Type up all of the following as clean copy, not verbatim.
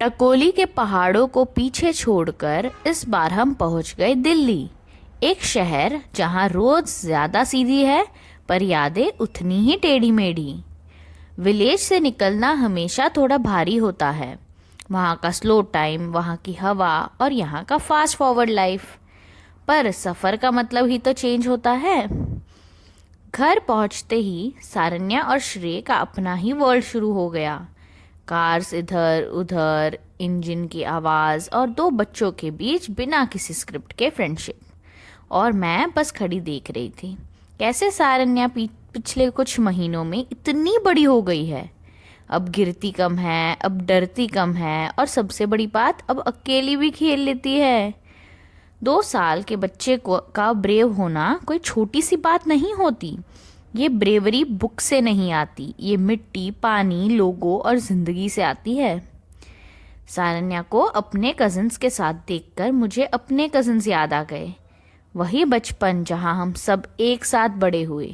टकोली के पहाड़ों को पीछे छोड़कर इस बार हम पहुंच गए दिल्ली, एक शहर जहां रोज ज्यादा सीधी है पर यादें उतनी ही टेढ़ी मेढ़ी। विलेज से निकलना हमेशा थोड़ा भारी होता है। वहाँ का स्लो टाइम, वहाँ की हवा और यहाँ का फास्ट फॉरवर्ड लाइफ। पर सफ़र का मतलब ही तो चेंज होता है। घर पहुँचते ही सारन्या और श्रेय का अपना ही वर्ल्ड शुरू हो गया। कार्स इधर उधर, इंजन की आवाज़ और दो बच्चों के बीच बिना किसी स्क्रिप्ट के फ्रेंडशिप। और मैं बस खड़ी देख रही थी कैसे सारन्या पिछले कुछ महीनों में इतनी बड़ी हो गई है। अब गिरती कम है, अब डरती कम है और सबसे बड़ी बात, अब अकेली भी खेल लेती है। 2 साल के बच्चे का ब्रेव होना कोई छोटी सी बात नहीं होती। ये ब्रेवरी बुक से नहीं आती, ये मिट्टी, पानी, लोगों और जिंदगी से आती है। सारन्या को अपने कजिन्स के साथ देखकर मुझे अपने कजिन्स याद आ गए। वही बचपन जहाँ हम सब एक साथ बड़े हुए।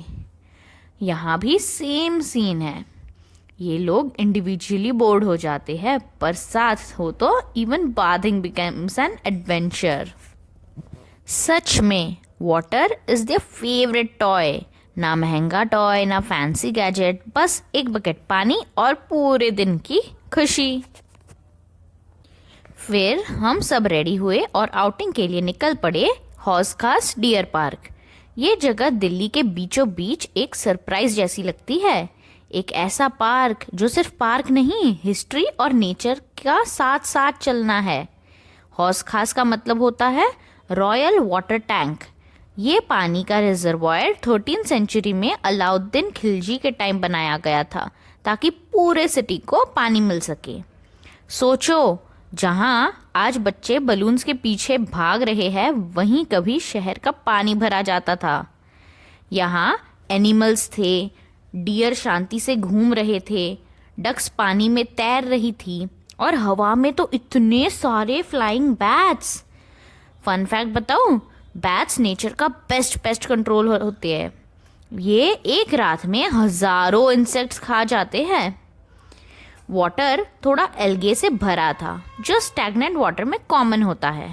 यहाँ भी सेम सीन है। ये लोग इंडिविजुअली बोर्ड हो जाते हैं पर साथ हो तो even bathing becomes an adventure. सच में water is their favourite toy. ना महंगा टॉय, ना फैंसी गैजेट, बस एक बकेट पानी और पूरे दिन की खुशी। फिर हम सब रेडी हुए और आउटिंग के लिए निकल पड़े हौस खास डियर पार्क। ये जगह दिल्ली के बीचों बीच एक सरप्राइज जैसी लगती है। एक ऐसा पार्क जो सिर्फ पार्क नहीं, हिस्ट्री और नेचर का साथ साथ चलना है। हौस खास का मतलब होता है रॉयल वाटर टैंक। ये पानी का रिजर्वायर 13th सेंचुरी में अलाउद्दीन खिलजी के टाइम बनाया गया था ताकि पूरे सिटी को पानी मिल सके। सोचो, जहाँ आज बच्चे बलून्स के पीछे भाग रहे हैं, वहीं कभी शहर का पानी भरा जाता था। यहाँ एनिमल्स थे, डियर शांति से घूम रहे थे, डक्स पानी में तैर रही थी और हवा में तो इतने सारे फ्लाइंग बैट्स। फन फैक्ट बताऊं, बैट्स नेचर का बेस्ट कंट्रोल होते हैं। ये एक रात में हजारों इंसेक्ट्स खा जाते हैं। वाटर थोड़ा एल्गे से भरा था जो स्टैग्नेंट वाटर में कॉमन होता है।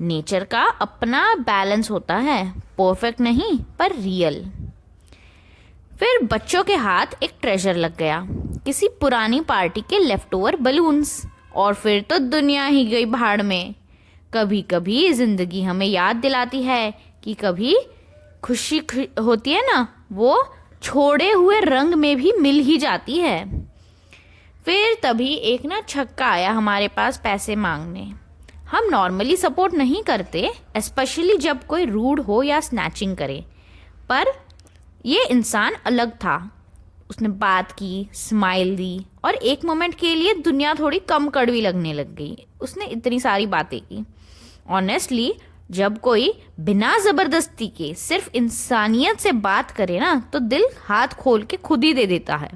नेचर का अपना बैलेंस होता है, परफेक्ट नहीं पर रियल। फिर बच्चों के हाथ एक ट्रेजर लग गया, किसी पुरानी पार्टी के लेफ्ट ओवर बलून्स, और फिर तो दुनिया ही गई भाड़ में। कभी कभी जिंदगी हमें याद दिलाती है कि कभी खुशी होती है ना, वो छोड़े हुए रंग में भी मिल ही जाती है। फिर तभी एक ना छक्का आया हमारे पास पैसे मांगने। हम नॉर्मली सपोर्ट नहीं करते, स्पेशली जब कोई रूड हो या स्नैचिंग करे, पर ये इंसान अलग था। उसने बात की, स्माइल दी और एक मोमेंट के लिए दुनिया थोड़ी कम कड़वी लगने लग गई। उसने इतनी सारी बातें की। ऑनेस्टली, जब कोई बिना जबरदस्ती के सिर्फ इंसानियत से बात करे ना, तो दिल हाथ खोल के खुद ही दे देता है।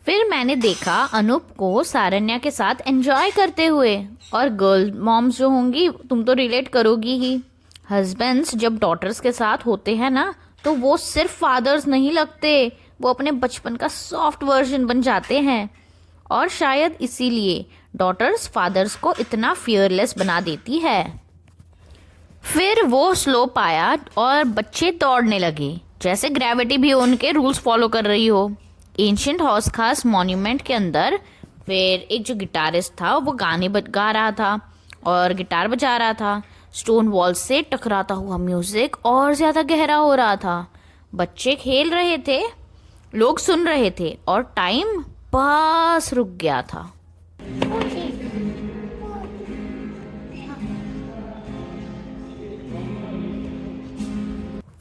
फिर मैंने देखा अनूप को सारन्या के साथ एंजॉय करते हुए। और गर्ल मॉम्स जो होंगी, तुम तो रिलेट करोगी ही। हस्बैंड्स जब डॉटर्स के साथ होते हैं ना, तो वो सिर्फ फादर्स नहीं लगते, वो अपने बचपन का सॉफ्ट वर्जन बन जाते हैं। और शायद इसीलिए डॉटर्स फादर्स को इतना फियरलेस बना देती है। फिर वो स्लोप आया और बच्चे दौड़ने लगे जैसे ग्रेविटी भी उनके रूल्स फॉलो कर रही हो। एंशिएंट हौस खास मॉन्यूमेंट के अंदर फिर एक जो गिटारिस्ट था वो गाने गा रहा था और गिटार बजा रहा था। स्टोन वॉल से टकराता हुआ म्यूजिक और ज़्यादा गहरा हो रहा था। बच्चे खेल रहे थे, लोग सुन रहे थे और टाइम बस रुक गया था।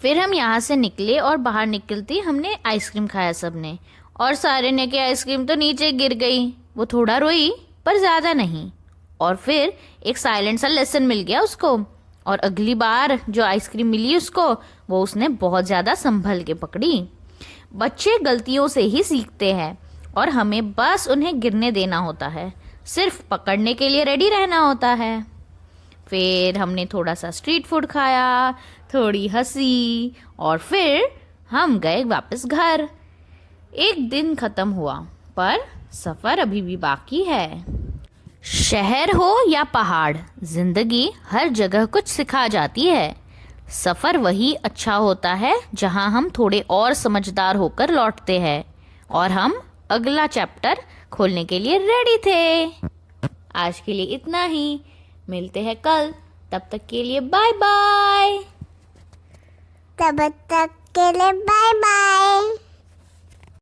फिर हम यहाँ से निकले और बाहर निकलते हमने आइसक्रीम खाया सबने, और सारन्या की आइसक्रीम तो नीचे गिर गई। वो थोड़ा रोई पर ज़्यादा नहीं। और फिर एक साइलेंट सा लेसन मिल गया उसको, और अगली बार जो आइसक्रीम मिली उसको, वो उसने बहुत ज़्यादा संभल के पकड़ी। बच्चे गलतियों से ही सीखते हैं और हमें बस उन्हें गिरने देना होता है, सिर्फ पकड़ने के लिए रेडी रहना होता है। फिर हमने थोड़ा सा स्ट्रीट फूड खाया, थोड़ी हंसी और फिर हम गए वापस घर। एक दिन ख़त्म हुआ पर सफर अभी भी बाकी है। शहर हो या पहाड़, जिंदगी हर जगह कुछ सिखा जाती है। सफर वही अच्छा होता है जहां हम थोड़े और समझदार होकर लौटते हैं और हम अगला चैप्टर खोलने के लिए रेडी थे। आज के लिए इतना ही, मिलते हैं कल। तब तक के लिए बाय बाय। तब तक के लिए बाय बाय।